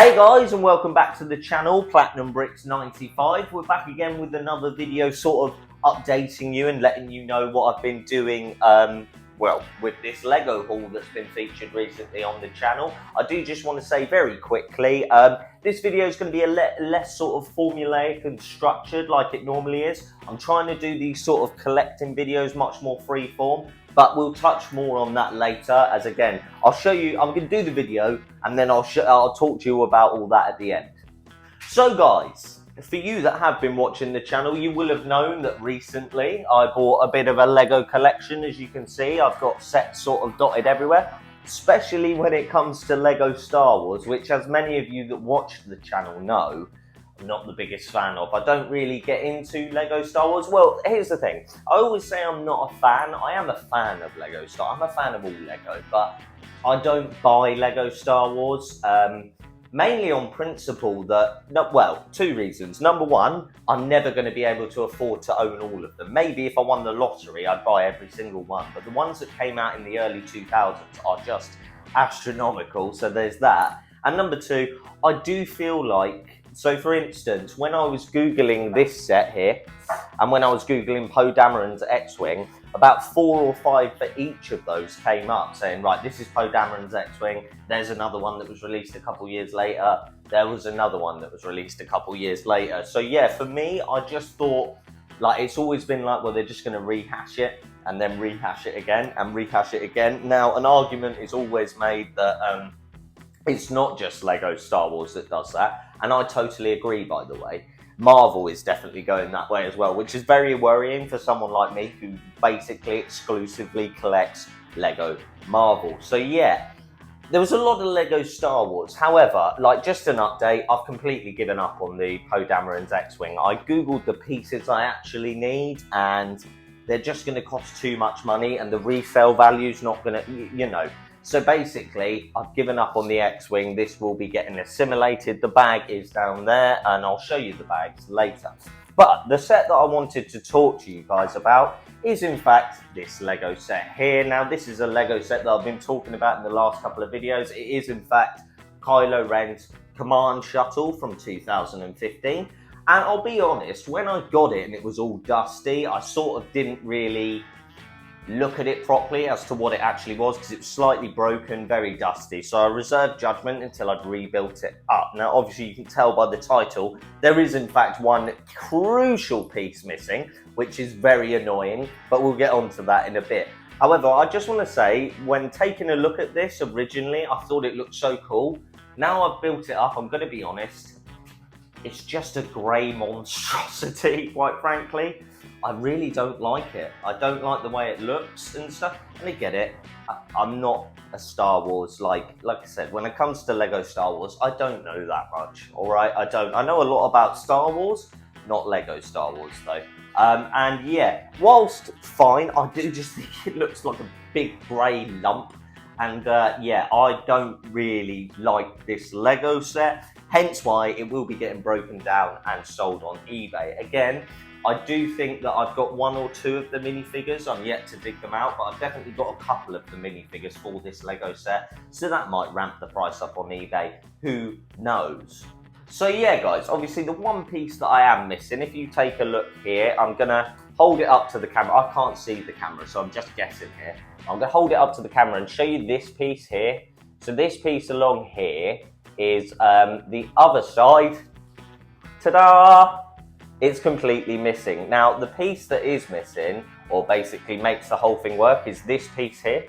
Hey guys, and welcome back to the channel, Platinum Bricks 95. We're back again with another video, sort of updating you and letting you know what I've been doing, with this Lego haul that's been featured recently on the channel. I do just want to say very quickly, this video is going to be a less sort of formulaic and structured like it normally is. I'm trying to do these sort of collecting videos much more freeform, but we'll touch more on that later, as again, I'll show you, I'm going to do the video and then I'll talk to you about all that at the end. So guys, for you that have been watching the channel, you will have known that recently I bought a bit of a Lego collection. As you can see, I've got sets sort of dotted everywhere, especially when it comes to Lego Star Wars, which, as many of you that watch the channel know, I'm not the biggest fan of. I don't really get into Lego Star Wars. Well, here's the thing. I always say I'm not a fan. I am a fan of Lego Star. I'm a fan of all Lego, but I don't buy Lego Star Wars. Mainly on principle that, well, two reasons. Number one, I'm never going to be able to afford to own all of them. Maybe if I won the lottery, I'd buy every single one. But the ones that came out in the early 2000s are just astronomical. So there's that. And number two, I do feel like, so for instance, when I was Googling this set here, and when I was Googling Poe Dameron's X-Wing, about 4 or 5 for each of those came up saying, right, this is Poe Dameron's X-Wing, there's another one that was released a couple years later, there was another one that was released a couple years later. So yeah, for me, I just thought, like, it's always been like, well, they're just going to rehash it and then rehash it again and rehash it again. Now, an argument is always made that it's not just Lego Star Wars that does that, and I totally agree, by the way. Marvel is definitely going that way as well, which is very worrying for someone like me who basically exclusively collects Lego Marvel. So yeah, there was a lot of Lego Star Wars. However, like, just an update, I've completely given up on the Poe Dameron's X-Wing. I Googled the pieces I actually need, and they're just going to cost too much money, and the resale value's not going to, you know. So basically, I've given up on the X-Wing. This will be getting assimilated. The bag is down there, and I'll show you the bags later. But the set that I wanted to talk to you guys about is, in fact, this Lego set here. Now, this is a Lego set that I've been talking about in the last couple of videos. It is, in fact, Kylo Ren's Command Shuttle from 2015. And I'll be honest, when I got it and it was all dusty, I sort of didn't really look at it properly as to what it actually was, because it was slightly broken, very dusty. So I reserved judgment until I'd rebuilt it up. Now, obviously, you can tell by the title, there is in fact one crucial piece missing, which is very annoying, but we'll get onto that in a bit. However, I just want to say, when taking a look at this originally, I thought it looked so cool. Now I've built it up, I'm going to be honest, it's just a grey monstrosity, quite frankly. I really don't like it. I don't like the way it looks and stuff. And I get it. I'm not a Star Wars, like I said, when it comes to Lego Star Wars, I don't know that much, all right? I don't. I know a lot about Star Wars, not Lego Star Wars, though. And yeah, whilst fine, I do just think it looks like a big grey lump. And yeah, I don't really like this Lego set, hence why it will be getting broken down and sold on eBay. Again, I do think that I've got 1 or 2 of the minifigures. I'm yet to dig them out, but I've definitely got a couple of the minifigures for this Lego set, so that might ramp the price up on eBay. Who knows? So yeah, guys, obviously the one piece that I am missing, if you take a look here, I'm going to hold it up to the camera. I can't see the camera, so I'm just guessing here. I'm going to hold it up to the camera and show you this piece here. So this piece along here is the other side. Ta-da! It's completely missing. Now, the piece that is missing, or basically makes the whole thing work, is this piece here.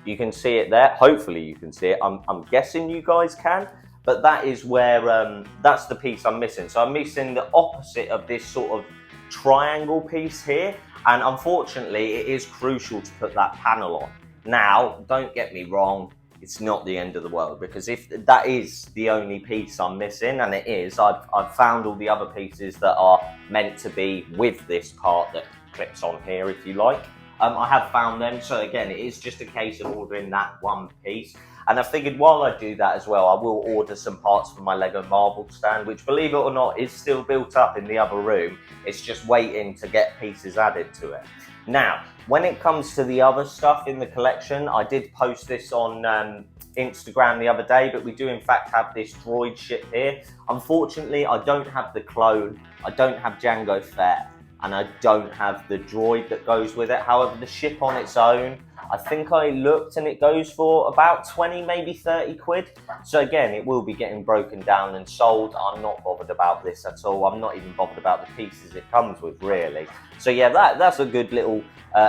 You can see it there. Hopefully you can see it. I'm guessing you guys can, but that is where, that's the piece I'm missing. So I'm missing the opposite of this sort of triangle piece here, and unfortunately it is crucial to put that panel on. Now, don't get me wrong, it's not the end of the world, because if that is the only piece I'm missing, and it is, I've found all the other pieces that are meant to be with this part that clips on here, if you like. I have found them, so again, it is just a case of ordering that one piece. And I figured while I do that as well, I will order some parts for my Lego Marvel stand, which, believe it or not, is still built up in the other room. It's just waiting to get pieces added to it. Now, when it comes to the other stuff in the collection, I did post this on Instagram the other day, but we do in fact have this droid ship here. Unfortunately, I don't have the clone, I don't have Jango Fett, and I don't have the droid that goes with it. However, the ship on its own, I think I looked and it goes for about 20, maybe 30 quid. So again, it will be getting broken down and sold. I'm not bothered about this at all. I'm not even bothered about the pieces it comes with, really. So yeah, that's a good little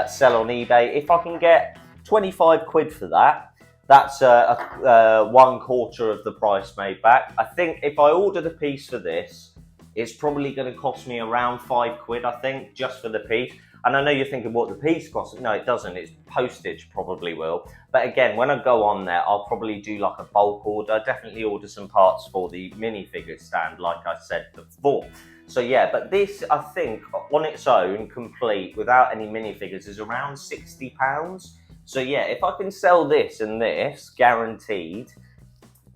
sell on eBay. If I can get 25 quid for that, that's 1/4 of the price made back. I think if I order the piece for this, it's probably going to cost me around 5 quid, I think, just for the piece. And I know you're thinking what the piece costs. No, it doesn't. It's postage probably will. But again, when I go on there, I'll probably do like a bulk order. Definitely order some parts for the minifigure stand, like I said before. So yeah, but this, I think, on its own, complete, without any minifigures, is around £60. So yeah, if I can sell this and this, guaranteed,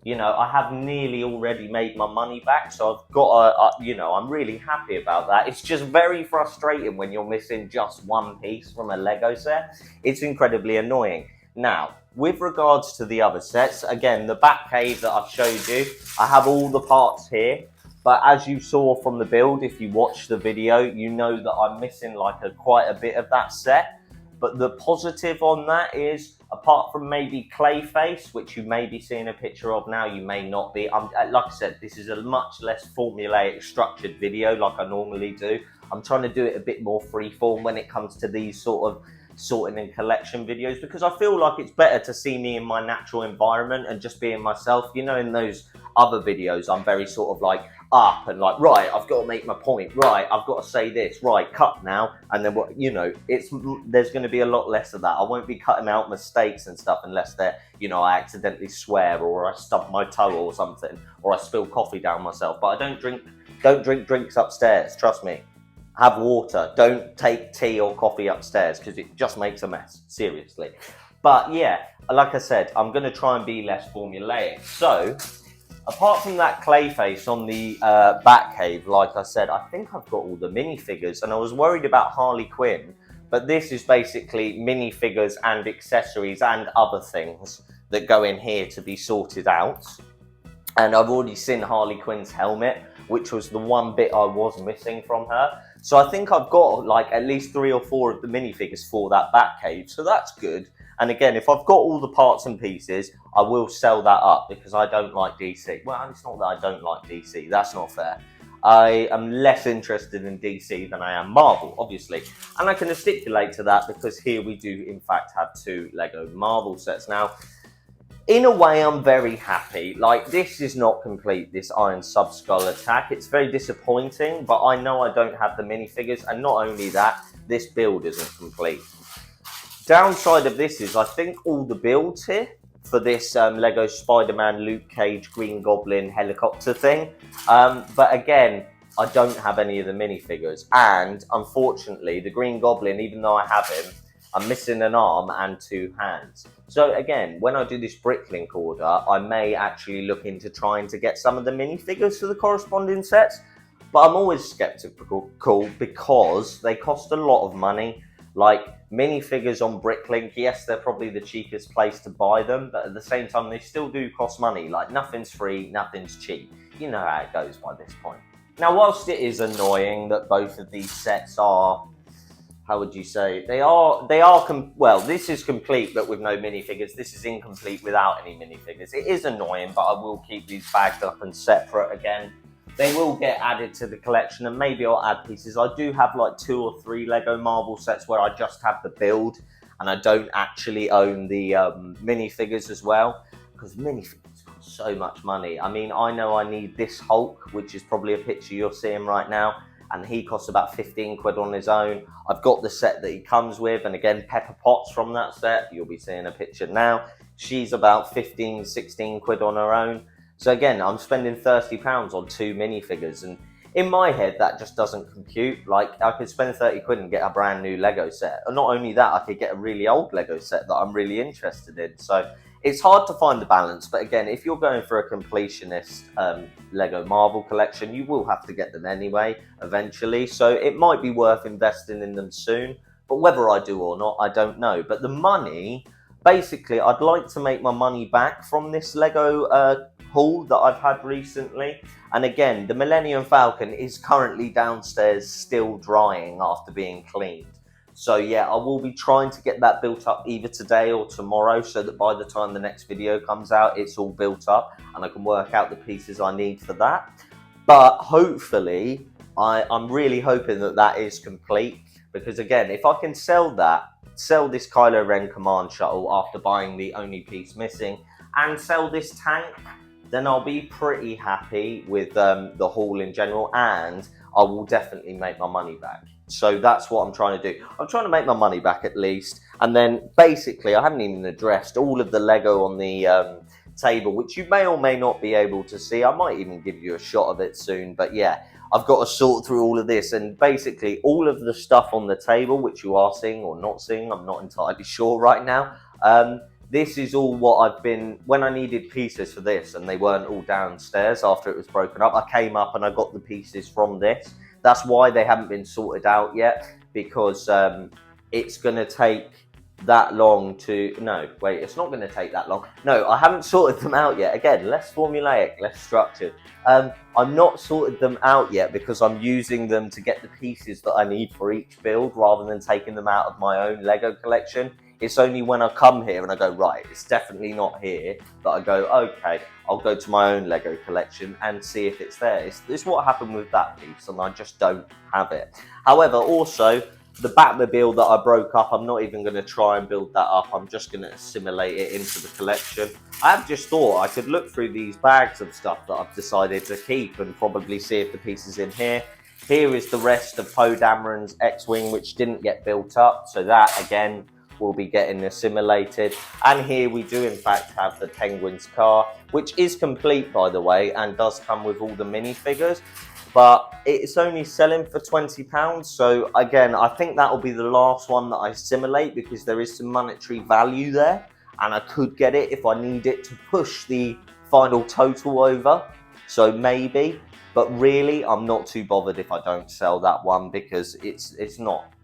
you know, I have nearly already made my money back, so I've got you know, I'm really happy about that. It's just very frustrating when you're missing just one piece from a Lego set. It's incredibly annoying. Now, with regards to the other sets, again, the Batcave that I've showed you, I have all the parts here, but as you saw from the build, if you watch the video, you know that I'm missing like quite a bit of that set. But the positive on that is, apart from maybe Clayface, which you may be seeing a picture of now, you may not be. Like I said, this is a much less formulaic, structured video like I normally do. I'm trying to do it a bit more freeform when it comes to these sort of sorting and collection videos, because I feel like it's better to see me in my natural environment and just being myself. You know, in those other videos, I'm very sort of like up and like, right, I've got to make my point, right, I've got to say this, right, cut now, and then what, you know, there's going to be a lot less of that. I won't be cutting out mistakes and stuff unless they're, you know, I accidentally swear or I stub my toe or something, or I spill coffee down myself. But I don't drink drinks upstairs, trust me. Have water. Don't take tea or coffee upstairs because it just makes a mess, seriously. But yeah, like I said, I'm going to try and be less formulaic. So apart from that Clayface on the Batcave, like I said, I think I've got all the minifigures, and I was worried about Harley Quinn, but this is basically minifigures and accessories and other things that go in here to be sorted out. And I've already seen Harley Quinn's helmet, which was the one bit I was missing from her. So I think I've got like at least 3 or 4 of the minifigures for that Batcave, so that's good. And again, if I've got all the parts and pieces, I will sell that up because I don't like DC. Well, it's not that I don't like DC, that's not fair. I am less interested in DC than I am Marvel, obviously. And I can stipulate to that because here we do, in fact, have 2 Lego Marvel sets. Now, in a way, I'm very happy. Like, this is not complete, this Iron Sub-Skull attack. It's very disappointing, but I know I don't have the minifigures. And not only that, this build isn't complete. Downside of this is I think all the builds here for this Lego Spider-Man, Luke Cage, Green Goblin helicopter thing. But again, I don't have any of the minifigures. And unfortunately, the Green Goblin, even though I have him, I'm missing an arm and 2 hands. So again, when I do this Bricklink order, I may actually look into trying to get some of the minifigures for the corresponding sets. But I'm always skeptical because they cost a lot of money. Like, minifigures on Bricklink, yes, they're probably the cheapest place to buy them, but at the same time, they still do cost money. Like, nothing's free, nothing's cheap. You know how it goes by this point. Now, whilst it is annoying that both of these sets are, how would you say, well, this is complete but with no minifigures. This is incomplete without any minifigures. It is annoying, but I will keep these bagged up and separate again. They will get added to the collection, and maybe I'll add pieces. I do have like 2 or 3 Lego Marvel sets where I just have the build and I don't actually own the minifigures as well, because minifigures cost so much money. I mean, I know I need this Hulk, which is probably a picture you're seeing right now, and he costs about 15 quid on his own. I've got the set that he comes with, and again, Pepper Potts from that set, you'll be seeing a picture now. She's about 15, 16 quid on her own. So again, I'm spending £30 on 2 minifigures, and in my head, that just doesn't compute. Like, I could spend 30 quid and get a brand new Lego set. And not only that, I could get a really old Lego set that I'm really interested in. So it's hard to find the balance. But again, if you're going for a completionist Lego Marvel collection, you will have to get them anyway, eventually. So it might be worth investing in them soon. But whether I do or not, I don't know. But the money basically, I'd like to make my money back from this Lego haul that I've had recently. And again, the Millennium Falcon is currently downstairs still drying after being cleaned. So yeah, I will be trying to get that built up either today or tomorrow, so that by the time the next video comes out, it's all built up and I can work out the pieces I need for that. But hopefully, I'm really hoping that that is complete, because again, if I can sell this Kylo Ren command shuttle after buying the only piece missing, and sell this tank, then I'll be pretty happy with the haul in general, and I will definitely make my money back. So that's what I'm trying to do. I'm trying to make my money back at least. And then basically, I haven't even addressed all of the Lego on the table, which you may or may not be able to see. I might even give you a shot of it soon. But yeah, I've got to sort through all of this. And basically, all of the stuff on the table, which you are seeing or not seeing, I'm not entirely sure right now. This is all what I've been, when I needed pieces for this and they weren't all downstairs after it was broken up, I came up and I got the pieces from this. That's why they haven't been sorted out yet, because it's going to take that long to, no, wait, it's not going to take that long. No, I haven't sorted them out yet. Again, less formulaic, less structured. I'm not sorted them out yet because I'm using them to get the pieces that I need for each build rather than taking them out of my own Lego collection. It's only when I come here and I go, right, it's definitely not here, that I go, okay, I'll go to my own Lego collection and see if it's there. It's what happened with that piece, and I just don't have it. However, also, the Batmobile that I broke up, I'm not even going to try and build that up. I'm just going to assimilate it into the collection. I have just thought I could look through these bags of stuff that I've decided to keep and probably see if the piece is in here. Here is the rest of Poe Dameron's X-Wing, which didn't get built up. So that, again, will be getting assimilated. And here we do in fact have the Penguin's car, which is complete, by the way, and does come with all the minifigures, but it's only selling for £20. So again, I think that will be the last one that I assimilate, because there is some monetary value there and I could get it if I need it to push the final total over. So maybe, but really I'm not too bothered if I don't sell that one, because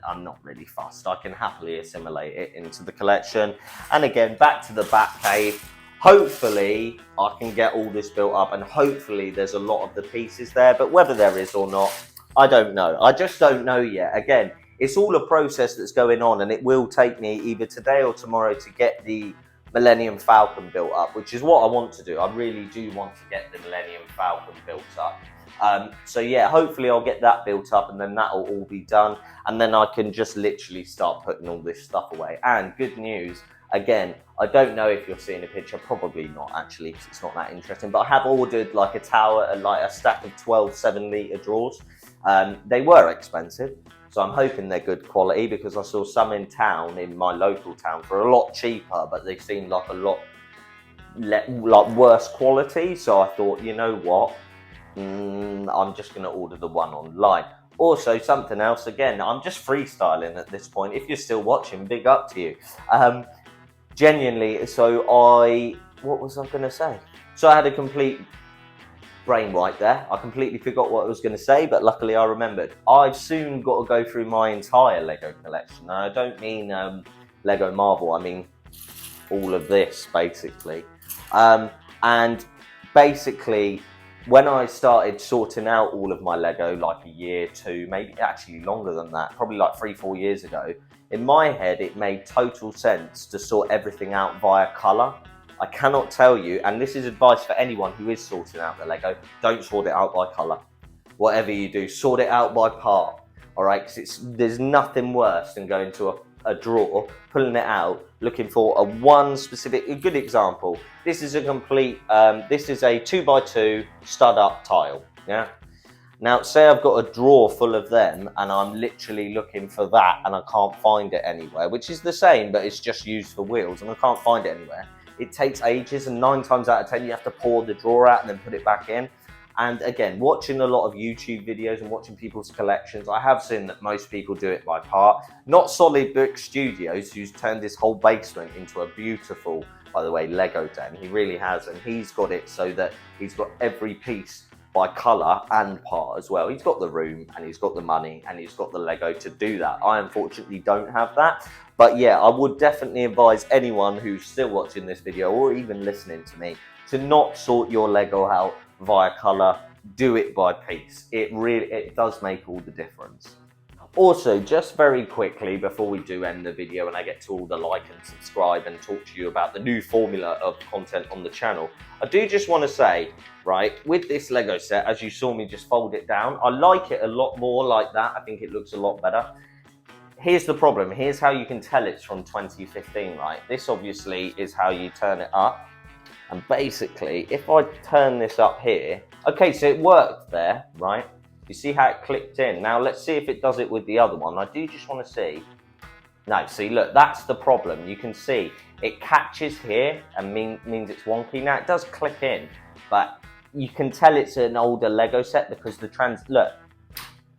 I'm not really fussed. I can happily assimilate it into the collection. And again, back to the Batcave. Hopefully I can get all this built up, and hopefully there's a lot of the pieces there, but whether there is or not, I don't know. I just don't know yet. Again, it's all a process that's going on, and it will take me either today or tomorrow to get the Millennium Falcon built up, which is what I want to do. I really do want to get the Millennium Falcon built up. So yeah, hopefully I'll get that built up, and then that'll all be done, and then I can just literally start putting all this stuff away. And good news, again, I don't know if you're seeing a picture, probably not actually, because it's not that interesting, but I have ordered like a tower and like a stack of 12 7-litre drawers. They were expensive, so I'm hoping they're good quality, because I saw some in town, in my local town, for a lot cheaper, but they seemed like a lot like worse quality. So I thought, you know what, I'm just going to order the one online. Also, something else, again, I'm just freestyling at this point. If you're still watching, big up to you. Genuinely, so what was I going to say? So I had a complete brain wipe there. I completely forgot what I was going to say, but luckily I remembered. I've soon got to go through my entire Lego collection. And I don't mean Lego Marvel, I mean all of this, basically. And basically, when I started sorting out all of my Lego, like a year, two, maybe actually longer than that, probably like 3-4 years ago, in my head, it made total sense to sort everything out via colour. I cannot tell you, and this is advice for anyone who is sorting out the Lego, don't sort it out by colour. Whatever you do, sort it out by part, all right? Because there's nothing worse than going to a drawer, pulling it out, looking for a good example. This is a complete, this is a 2x2 stud up tile, yeah? Now, say I've got a drawer full of them and I'm literally looking for that and I can't find it anywhere, which is the same, but it's just used for wheels and I can't find it anywhere. It takes ages, and 9 times out of 10, you have to pour the drawer out and then put it back in. And again, watching a lot of YouTube videos and watching people's collections, I have seen that most people do it by part. Not Solid Brick Studios, who's turned his whole basement into a beautiful, by the way, Lego den. He really has, and he's got it so that he's got every piece by colour and part as well. He's got the room and he's got the money and he's got the Lego to do that. I unfortunately don't have that. But yeah, I would definitely advise anyone who's still watching this video or even listening to me to not sort your Lego out via colour. Do it by piece. It does make all the difference. Also, just very quickly before we do end the video and I get to all the like and subscribe and talk to you about the new formula of content on the channel, I do just want to say, right, with this Lego set, as you saw me just fold it down, I like it a lot more like that. I think it looks a lot better. Here's the problem. Here's how you can tell it's from 2015, right? This obviously is how you turn it up. And basically, if I turn this up here, okay, so it worked there, right? You see how it clicked in? Now let's see if it does it with the other one. I do just want to see. No, see, look, that's the problem. You can see it catches here and means it's wonky. Now it does click in, but you can tell it's an older Lego set because look,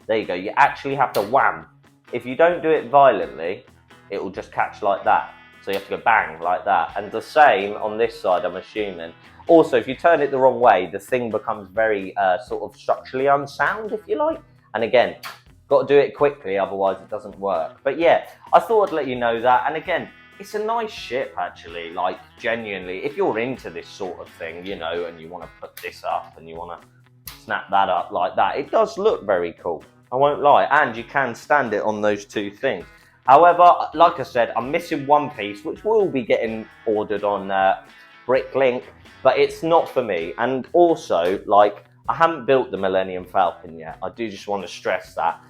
there you go. You actually have to wham. If you don't do it violently, it will just catch like that. So you have to go bang like that. And the same on this side, I'm assuming. Also, if you turn it the wrong way, the thing becomes very sort of structurally unsound, if you like. And again, got to do it quickly, otherwise it doesn't work. But yeah, I thought I'd let you know that. And again, it's a nice ship, actually. Like, genuinely, if you're into this sort of thing, you know, and you want to put this up and you want to snap that up like that, it does look very cool. I won't lie. And you can stand it on those two things. However, like I said, I'm missing one piece, which will be getting ordered on Bricklink. But it's not for me. And also, like, I haven't built the Millennium Falcon yet. I do just want to stress that.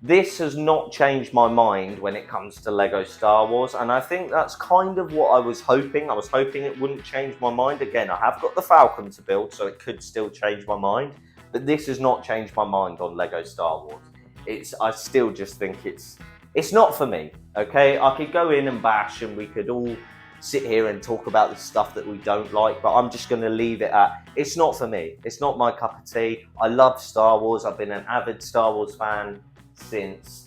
This has not changed my mind when it comes to Lego Star Wars. And I think that's kind of what I was hoping. I was hoping it wouldn't change my mind. Again, I have got the Falcon to build, so it could still change my mind. But this has not changed my mind on Lego Star Wars. I still just think it's not for me, okay? I could go in and bash and we could all sit here and talk about the stuff that we don't like, but I'm just going to leave it at, it's not for me. It's not my cup of tea. I love Star Wars. I've been an avid Star Wars fan since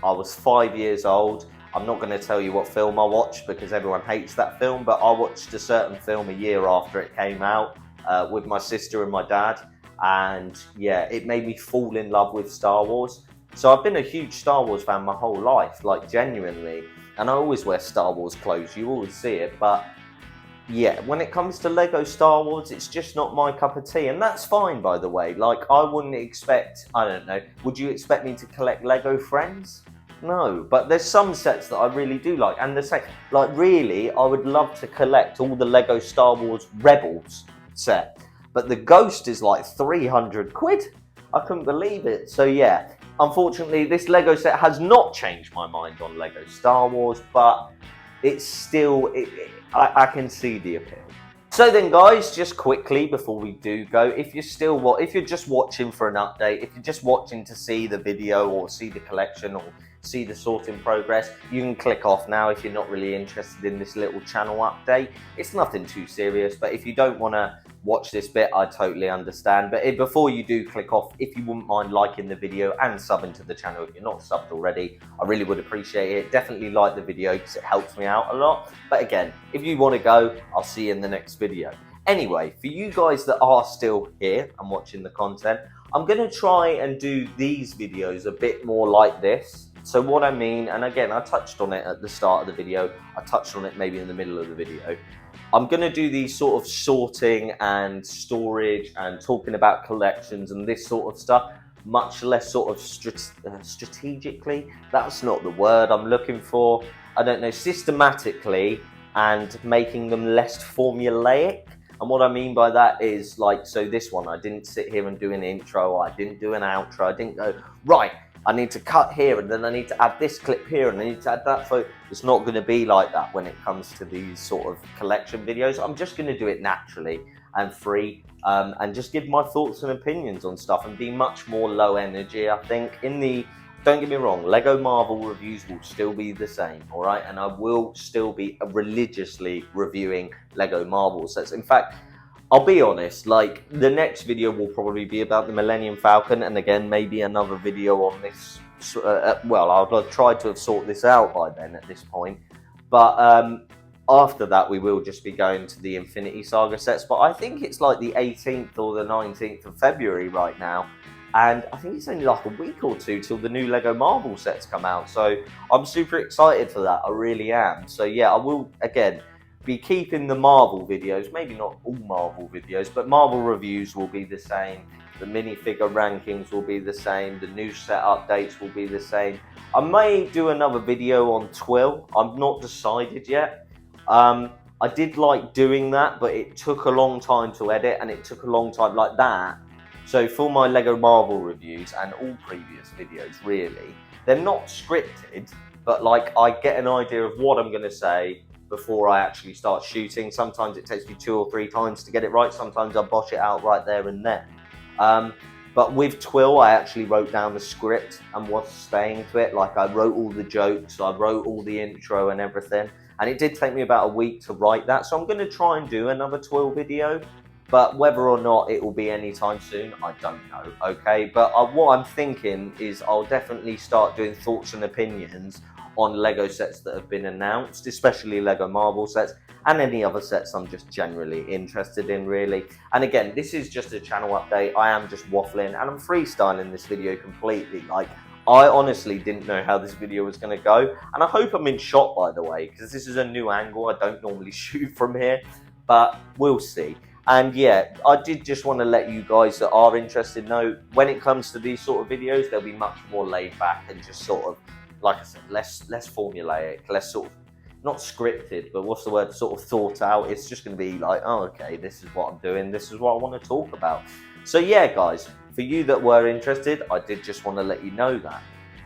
I was 5 years old. I'm not going to tell you what film I watched because everyone hates that film, but I watched a certain film a year after it came out with my sister and my dad. And yeah, it made me fall in love with Star Wars. So I've been a huge Star Wars fan my whole life, like genuinely. And I always wear Star Wars clothes, you always see it. But yeah, when it comes to Lego Star Wars, it's just not my cup of tea. And that's fine, by the way. Like, I wouldn't expect, I don't know, would you expect me to collect Lego Friends? No, but there's some sets that I really do like. And the same, like really, I would love to collect all the Lego Star Wars Rebels set. But the Ghost is like 300 quid. I couldn't believe it. So yeah. Unfortunately, this Lego set has not changed my mind on Lego Star Wars, but it's still, I can see the appeal. So then guys, just quickly before we do go, if you're just watching for an update, if you're just watching to see the video or see the collection or see the sorting progress, you can click off now if you're not really interested in this little channel update. It's nothing too serious, but if you don't want to watch this bit, I totally understand. But before you do click off, if you wouldn't mind liking the video and subbing to the channel if you're not subbed already, I really would appreciate it. Definitely like the video because it helps me out a lot. But again, if you want to go, I'll see you in the next video. Anyway, for you guys that are still here and watching the content, I'm going to try and do these videos a bit more like this. So what I mean, and again, I touched on it at the start of the video, I touched on it maybe in the middle of the video. I'm going to do these sort of sorting and storage and talking about collections and this sort of stuff, much less sort of strategically. That's not the word I'm looking for. I don't know, systematically, and making them less formulaic. And what I mean by that is, like, so this one, I didn't sit here and do an intro, I didn't do an outro, I didn't go, right, I need to cut here and then I need to add this clip here and I need to add that photo. It's not going to be like that when it comes to these sort of collection videos. I'm just going to do it naturally and free and just give my thoughts and opinions on stuff and be much more low energy, I think. Don't get me wrong, Lego Marvel reviews will still be the same, all right? And I will still be religiously reviewing Lego Marvel sets. In fact, I'll be honest, like, the next video will probably be about the Millennium Falcon, and again, maybe another video on this, well, I'll try to have sorted this out by then at this point, but after that, we will just be going to the Infinity Saga sets, but I think it's like the 18th or the 19th of February right now. And I think it's only like a week or two till the new Lego Marvel sets come out. So I'm super excited for that. I really am. So yeah, I will, again, be keeping the Marvel videos, maybe not all Marvel videos, but Marvel reviews will be the same. The minifigure rankings will be the same. The new set updates will be the same. I may do another video on Twill. I'm not decided yet. I did like doing that, but it took a long time to edit, and it took a long time like that. So for my Lego Marvel reviews and all previous videos, really, they're not scripted, but like I get an idea of what I'm going to say before I actually start shooting. Sometimes it takes me 2 or 3 times to get it right. Sometimes I bosh it out right there and then. But with Twill, I actually wrote down the script and was staying to it. Like I wrote all the jokes, I wrote all the intro and everything. And it did take me about a week to write that. So I'm going to try and do another Twill video. But whether or not it will be anytime soon, I don't know, okay? But what I'm thinking is I'll definitely start doing thoughts and opinions on Lego sets that have been announced, especially Lego Marvel sets, and any other sets I'm just generally interested in, really. And again, this is just a channel update. I am just waffling, and I'm freestyling this video completely. Like, I honestly didn't know how this video was going to go, and I hope I'm in shot, by the way, because this is a new angle. I don't normally shoot from here, but we'll see. And yeah, I did just want to let you guys that are interested know, when it comes to these sort of videos, they'll be much more laid back and just sort of, like I said, less formulaic, less sort of, not scripted, but what's the word, sort of thought out. It's just going to be like, oh, okay, this is what I'm doing, this is what I want to talk about. So yeah, guys, for you that were interested, I did just want to let you know that.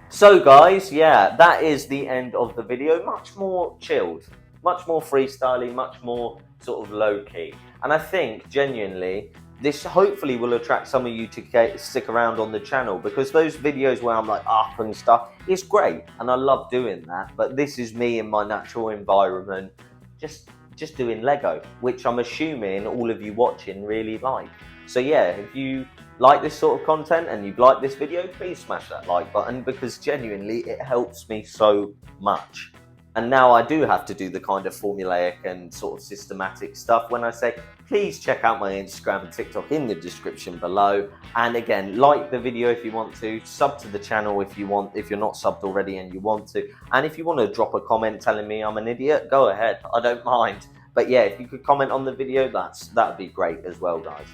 So guys, yeah, that is the end of the video. Much more chilled, much more freestyling, much more sort of low-key. And I think, genuinely, this hopefully will attract some of you to stick around on the channel, because those videos where I'm like up and stuff, it's great, and I love doing that. But this is me in my natural environment, just doing Lego, which I'm assuming all of you watching really like. So yeah, if you like this sort of content and you've liked this video, please smash that like button, because genuinely it helps me so much. And now I do have to do the kind of formulaic and sort of systematic stuff when I say, please check out my Instagram and TikTok in the description below. And again, like the video if you want to, sub to the channel if you want, if you're not subbed already and you want to. And if you want to drop a comment telling me I'm an idiot, go ahead, I don't mind. But yeah, if you could comment on the video, that'd be great as well, guys.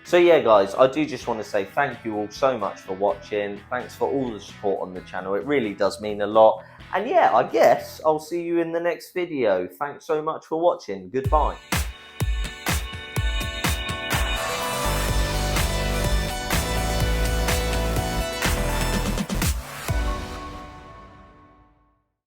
So yeah, guys, I do just want to say thank you all so much for watching. Thanks for all the support on the channel. It really does mean a lot. And yeah, I guess I'll see you in the next video. Thanks so much for watching. Goodbye.